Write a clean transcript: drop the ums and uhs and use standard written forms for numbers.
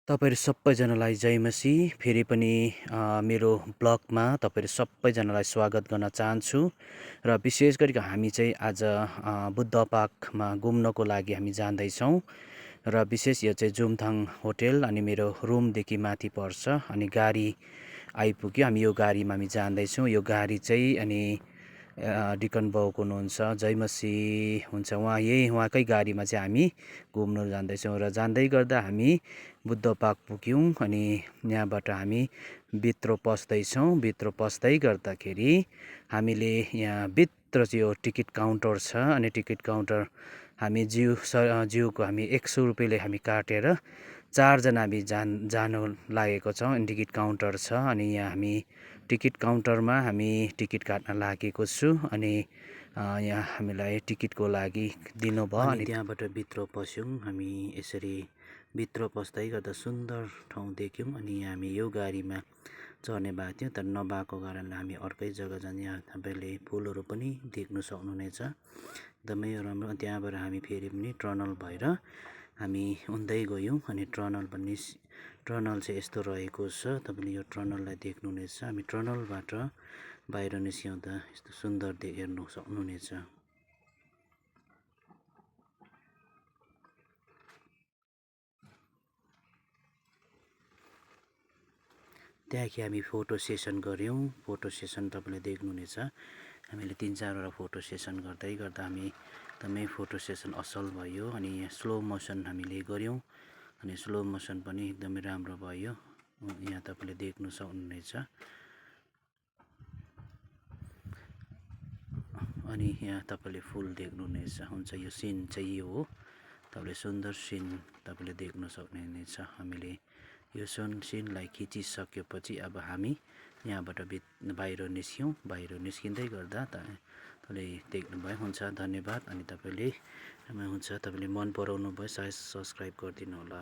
तपाईहरु सबैजनालाई जय मसी। फेरि पनि मेरो ब्लगमा तपाईहरु सबैजनालाई स्वागत गर्न चाहन्छु। र विशेष गरी हामी चाहिँ आज बुद्ध पार्कमा घुम्नको लागि हामी जाँदैछौँ। र विशेष यो चाहिँ जुमथाङ होटल अनि मेरो रुमदेखि माथि पर्छ। अनि गाडी आइपुग्यो, हामी यो गाडीमा हामी जाँदैछौँ। यो गाडी चाहिँ अनि डिकन बाउको हुनुहुन्छ, जय मसी हुन्छ, उहाँकै गाडीमा चाहिँ हामी घुम्न जाँदैछौँ। र जाँदै गर्दा हामी बुद्ध पार्क पुग्यौँ अनि यहाँबाट हामी भित्र पस्दैछौँ। भित्र पस्दै गर्दाखेरि हामीले यहाँ भित्र चाहिँ यो टिकट काउन्टर छ। अनि टिकट काउन्टर हामी ज्यूको हामी 100 रुपियाँले हामी काटेर 4 जना हामी जानु लागेको छौँ। अनि टिकट काउन्टर छ। अनि यहाँ हामी टिकट काउन्टरमा हामी टिकट काट्न लागेको छु। अनि यहाँ हामीलाई टिकटको लागि दिनुभयो। अनि त्यहाँबाट भित्र पस्यौँ। हामी यसरी भित्र पस्दै गर्दा सुन्दर ठाउँ देख्यौँ। अनि हामी यो गाडीमा चढ्ने भएको थियो, तर नभएको कारणले हामी अर्कै जग्गा जाने। यहाँ तपाईँले फुलहरू पनि देख्न सक्नुहुनेछ, एकदमै राम्रो। त्यहाँबाट हामी फेरि पनि टनल भएर हामी उन्दै गयौँ। अनि टनल चाहिँ यस्तो रहेको छ, तपाईँले यो टनललाई देख्नुहुनेछ। हामी टनलबाट बाहिर निस्किँदा यस्तो सुन्दर हेर्नु सक्नुहुनेछ। त्यहाँदेखि हामी फोटो सेसन गऱ्यौँ। फोटो सेसन तपाईँले देख्नुहुनेछ। हामीले 3-4 वटा फोटो सेसन गर्दै गर्दा हामी एकदमै फोटो सेसन असल भयो। अनि यहाँ स्लो मोसन हामीले गऱ्यौँ। अनि स्लो मोसन पनि एकदमै राम्रो भयो। यहाँ तपाईँले देख्न सक्नुहुनेछ। अनि यहाँ तपाईँले फुल देख्नुहुनेछ। हुन्छ, यो सिन चाहिँ यो हो, तपाईँले सुन्दर सिन तपाईँले देख्न सक्नुहुनेछ। हामीले यो सिनलाई खिचिसकेपछि अब हामी यहाँबाट बाहिर निस्क्यौँ। बाहिर निस्किँदै गर्दा तपाईँले देख्नुभयो। हुन्छ, धन्यवाद। अनि तपाईँले मन पराउनु भयो, सायद सब्सक्राइब गरिदिनु होला।